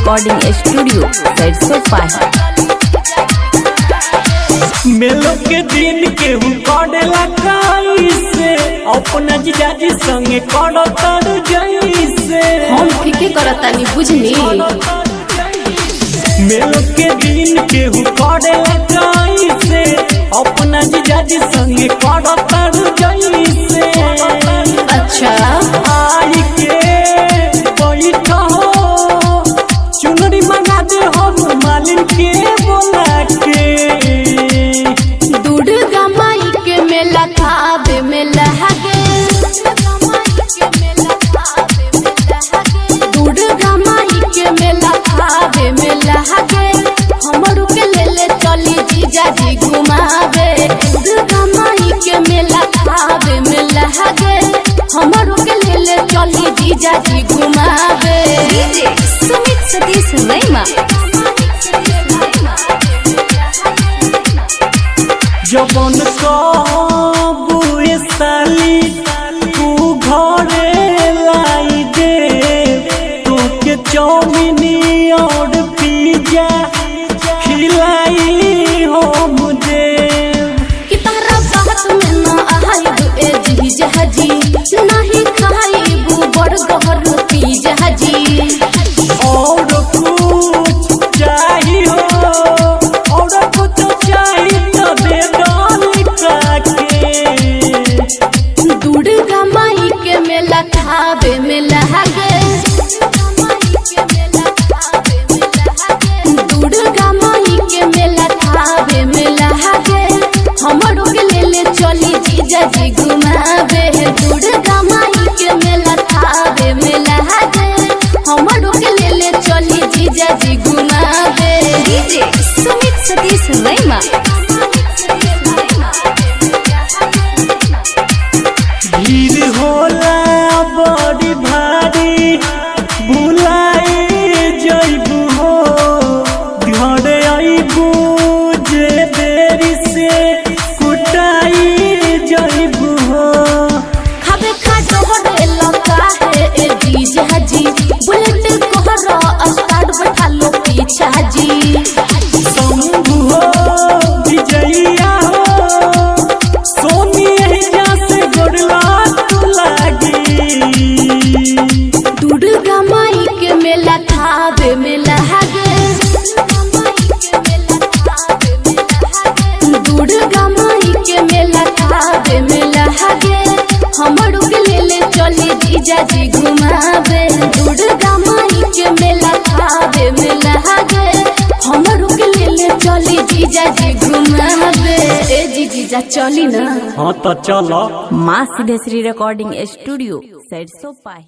Recording studio सरसों पाही। मेलो के दिन केहू करेला कैसे अपना जीजाजी संगे करतर जैसे हम फीके करतानी बुझनी। मेलो के दिन केहू करेला कैसे अपना जीजाजी संगे करतर जैसे। अच्छा आई के बैठा हो चुनरी मंगा दे हम मालिन के बोला के। दुर्गा माई के मेला खावे में लहगे, दुर्गा माई के मेला खावे में लहगे, हमरू के ले ले चली जीजाजी घुमावे। दुर्गा माई के मेला खावे में लहगे, हमरू के ले ले चली जीजाजी घुमावे। सुमित सतीश रैमा जबन कहबू साली तू घरे लाई दे तोके चाउमीन और पिज्जा खिलाई हम दे। कि तारा बात में न आइब ए जीजाजी, नहीं खाइबू बर्गर पिज्जाजी। और कुछ चाहिए और कुछ चाहिए तो दे के। दुर्गा माई के मेला खावे में लहगे, दुर्गा माई के मेला खावे में लहगे, हमरो के ले ले चली जीजाजी घुमावे। दुर्गा माई के मेला खावे में लहगे, हमरो के ले ले चली जीजाजी घुमावे। सुमित सतीश रैमा भीड़ होला बड़ी भारी बुलाई जइबू हो घरे अइबू जे देरी से कुटाई जइबू हो। खाबे खाटो हरे लगा है ए जीजाजी, बुलेट कोहरा अस्ताड बैठा लो पीछा जी। शंभू हो विजयिया हो सोनी एहिजा से गोरला तू लागी। दुर्गा माई के मेला खावे में लहगे, दुर्गा माई के मेला खावे में लहगे, हमरू के ले ले चली जीजाजी घुमावे। दुर्गा माई के मेला खावे में लहगे, हमरू के ले ले चली जीजाजी घुमावे। ए जीजा चली ना। हाँ तो चलो। माँ सिद्धेश्वरी रिकॉर्डिंग स्टूडियो सरसों पाही।